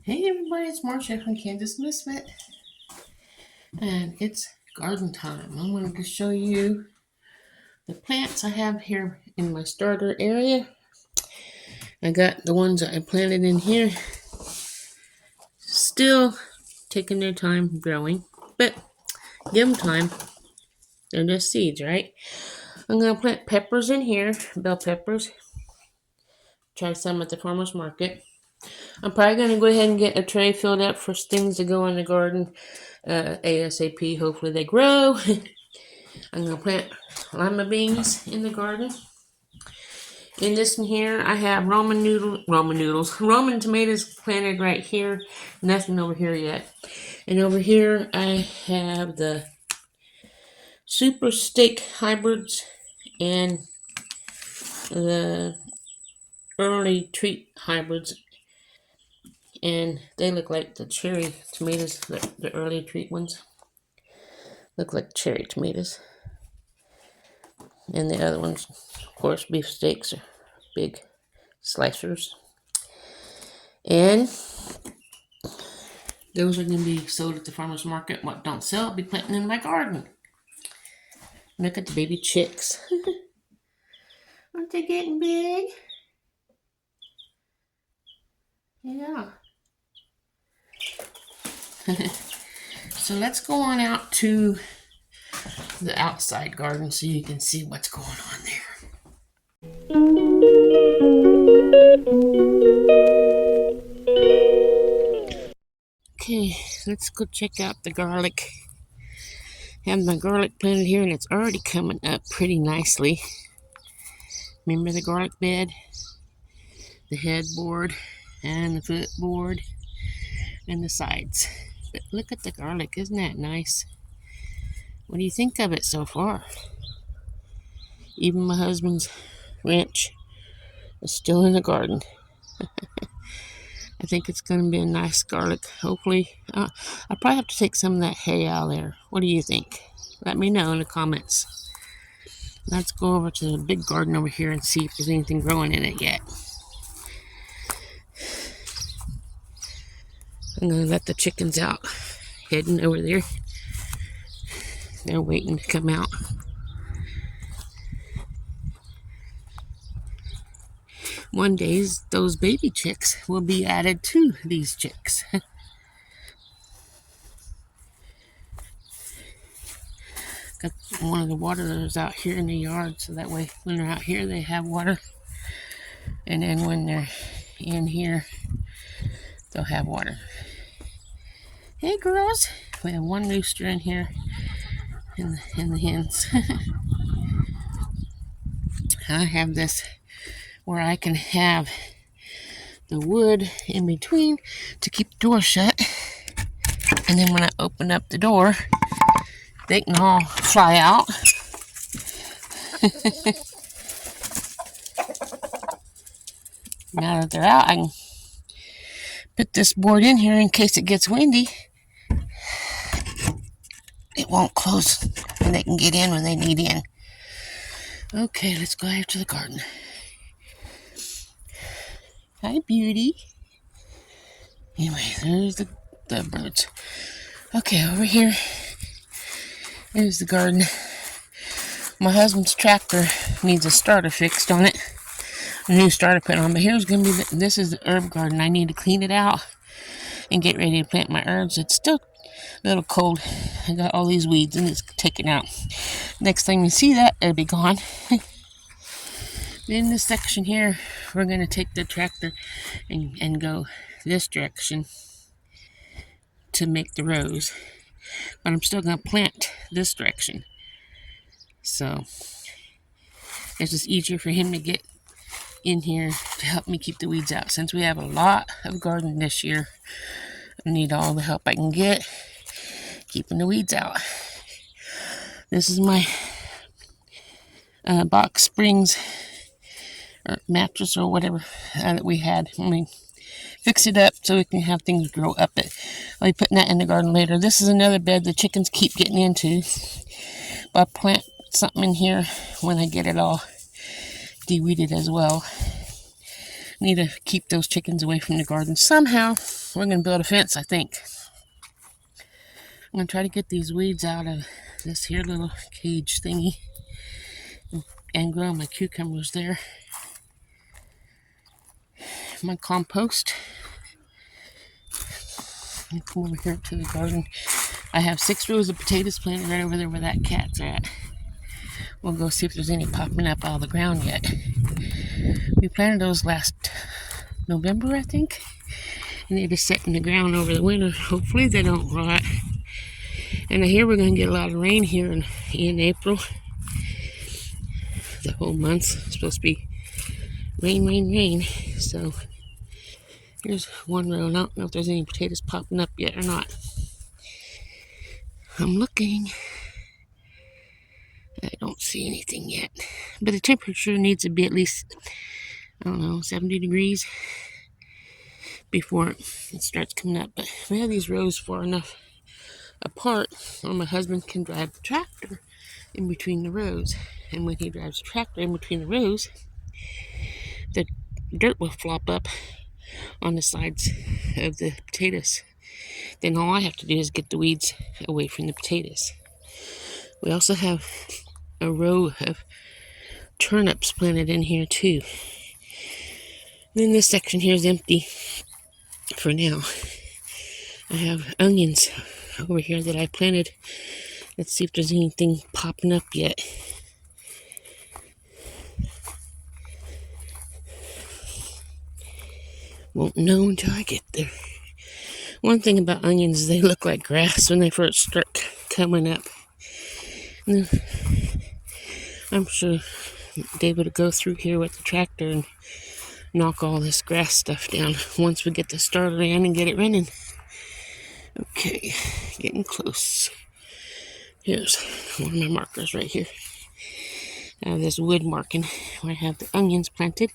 Hey everybody, it's Marcia from Kansas Misfit, and it's garden time. I wanted to show you the plants I have here in my starter area. I got the ones that I planted in here, still taking their time growing, but give them time. They're just seeds, right? I'm going to plant peppers in here, bell peppers. Try some at the farmer's market. I'm probably going to go ahead and get a tray filled up for things to go in the garden ASAP. Hopefully they grow. I'm going to plant lima beans in the garden. In this one here, I have Roman tomatoes planted right here. Nothing over here yet. And over here, I have the super steak hybrids and the early treat hybrids. And they look like the cherry tomatoes, the early treat ones. Look like cherry tomatoes. And the other ones, of course, beef steaks are big slicers. And those are going to be sold at the farmer's market. What don't sell, I'll be planting in my garden. Look at the baby chicks. Aren't they getting big? Yeah. So let's go on out to the outside garden so you can see what's going on there. Okay, let's go check out the garlic. I have my garlic planted here and it's already coming up pretty nicely. Remember the garlic bed? The headboard and the footboard and the sides. But look at the garlic, isn't that nice? What do you think of it so far? Even my husband's wrench is still in the garden. I think it's going to be a nice garlic. Hopefully, I'll probably have to take some of that hay out there. What do you think? Let me know in the comments. Let's go over to the big garden over here and see if there's anything growing in it yet. I'm going to let the chickens out, heading over there. They're waiting to come out. One day, those baby chicks will be added to these chicks. Got one of the waterers out here in the yard, so that way when they're out here, they have water. And then when they're in here, they'll have water. Hey girls, we have one rooster in here and the hens. I have this where I can have the wood in between to keep the door shut. And then when I open up the door, they can all fly out. Now that they're out, I can put this board in here in case it gets windy. It won't close and they can get in when they need in. Okay, let's go out to the garden. Hi, beauty. Anyway, there's the birds. Okay, over here is the garden. My husband's tractor needs a starter fixed on it. A new starter put on. But here's going to be this is the herb garden. I need to clean it out and get ready to plant my herbs. It's still a little cold. I got all these weeds and it's taken out. Next time you see that, it'll be gone. In this section here, we're going to take the tractor and go this direction to make the rows. But I'm still going to plant this direction. So it's just easier for him to get in here to help me keep the weeds out. Since we have a lot of garden this year, I need all the help I can get keeping the weeds out. This is my box springs or mattress or whatever that we had. Let me fix it up so we can have things grow up it. I'll be putting that in the garden later. This is another bed the chickens keep getting into. But I'll plant something in here when I get it all de-weeded as well. Need to keep those chickens away from the garden somehow. we're going to build a fence, I think. I'm going to try to get these weeds out of this here little cage thingy and grow my cucumbers there. My compost. Let me come over here to the garden. I have 6 rows of potatoes planted right over there where that cat's at. We'll go see if there's any popping up out of the ground yet. We planted those last November, I think. And they just sit in the ground over the winter. Hopefully they don't rot. And I hear we're going to get a lot of rain here in April. The whole month's supposed to be rain, rain, rain. So here's one row. I don't know if there's any potatoes popping up yet or not. I'm looking. I don't see anything yet. But the temperature needs to be at least, I don't know, 70 degrees before it starts coming up. But we have these rows far enough apart where my husband can drive the tractor in between the rows. And when he drives the tractor in between the rows, the dirt will flop up on the sides of the potatoes. Then all I have to do is get the weeds away from the potatoes. We also have a row of turnips planted in here too. Then this section here is empty for now. I have onions over here that I planted. Let's see if there's anything popping up yet. Won't know until I get there. One thing about onions is they look like grass when they first start coming up. I'm sure David will go through here with the tractor and knock all this grass stuff down once we get the starter in and get it running. Okay, getting close. Here's one of my markers right here. I have this wood marking where I have the onions planted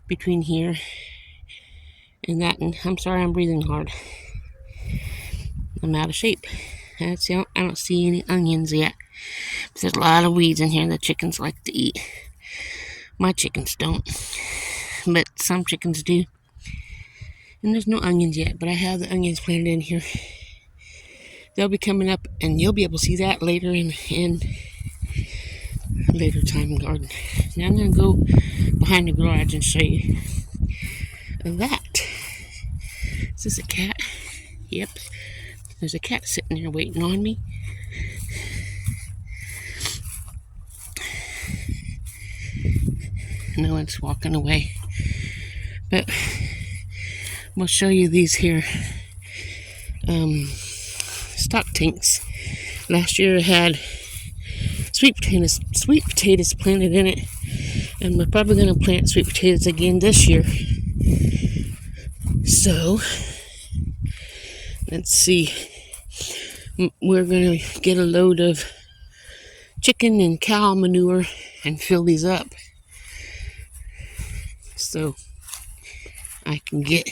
between here and that. And I'm sorry I'm breathing hard. I'm out of shape. I don't see any onions yet. There's a lot of weeds in here the chickens like to eat. My chickens don't, but some chickens do. And there's no onions yet, but I have the onions planted in here. They'll be coming up, and you'll be able to see that later in later time in the garden. Now I'm going to go behind the garage and show you that. Is this a cat? Yep. There's a cat sitting there waiting on me. No one's walking away. But we'll show you these here stock tanks. Last year I had sweet potatoes planted in it, and we're probably going to plant sweet potatoes again this year. So let's see. We're going to get a load of chicken and cow manure and fill these up so I can get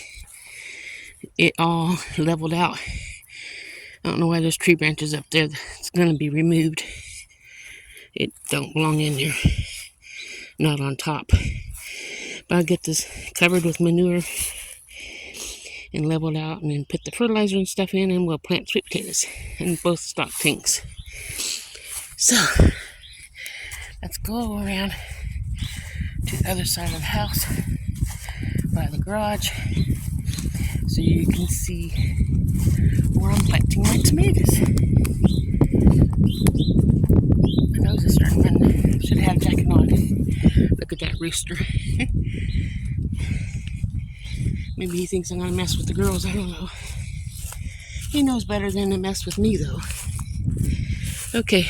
it all leveled out. I don't know why there's tree branches up there. It's going to be removed. It don't belong in there. Not on top. But I'll get this covered with manure and leveled out, and then put the fertilizer and stuff in, and we'll plant sweet potatoes in both stock tanks. So let's go around to the other side of the house by the garage so you can see where I'm planting my tomatoes. My nose is starting to run. Should have had a jacket on. Look at that rooster. Maybe he thinks I'm going to mess with the girls. I don't know. He knows better than to mess with me, though. Okay,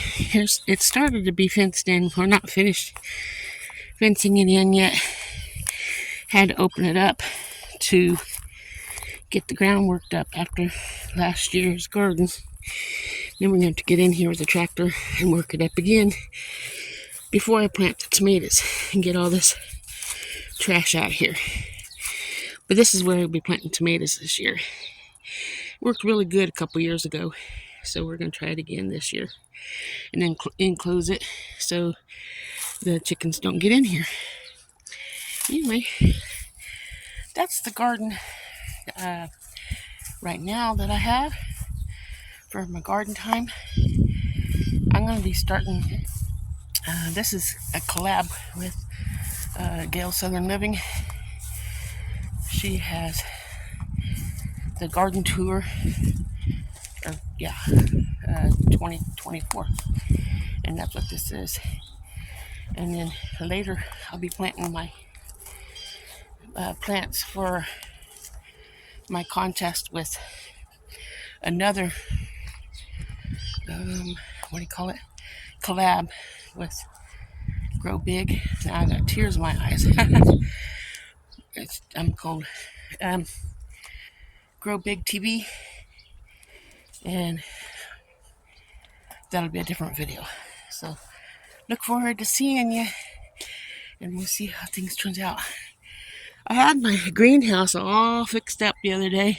it started to be fenced in. We're not finished fencing it in yet. Had to open it up to get the ground worked up after last year's garden. Then we're going to have to get in here with the tractor and work it up again before I plant the tomatoes and get all this trash out here. But this is where I'll be planting tomatoes this year. Worked really good a couple years ago, so we're going to try it again this year. And then enclose it so the chickens don't get in here. Anyway, that's the garden. right now that I have for my garden time. I'm going to be starting, this is a collab with Gail Southern Living. She has the garden tour, 2024, and that's what this is. And then later I'll be planting my plants for my contest with another, what do you call it, collab with Grow Big. Now I got tears in my eyes. I'm cold. Grow Big TV, and that'll be a different video. So look forward to seeing you, and we'll see how things turns out. I had my greenhouse all fixed up the other day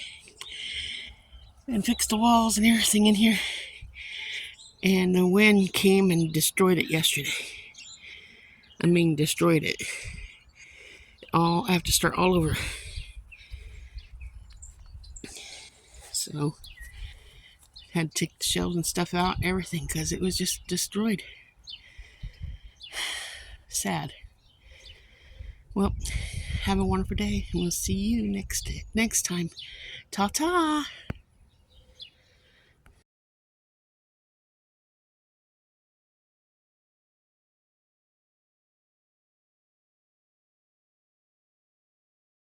and fixed the walls and everything in here, and the wind came and destroyed it yesterday. I mean, destroyed it. I have to start all over. So had to take the shelves and stuff out, everything, because it was just destroyed. Sad. Well, have a wonderful day, and we'll see you next time. Ta-ta!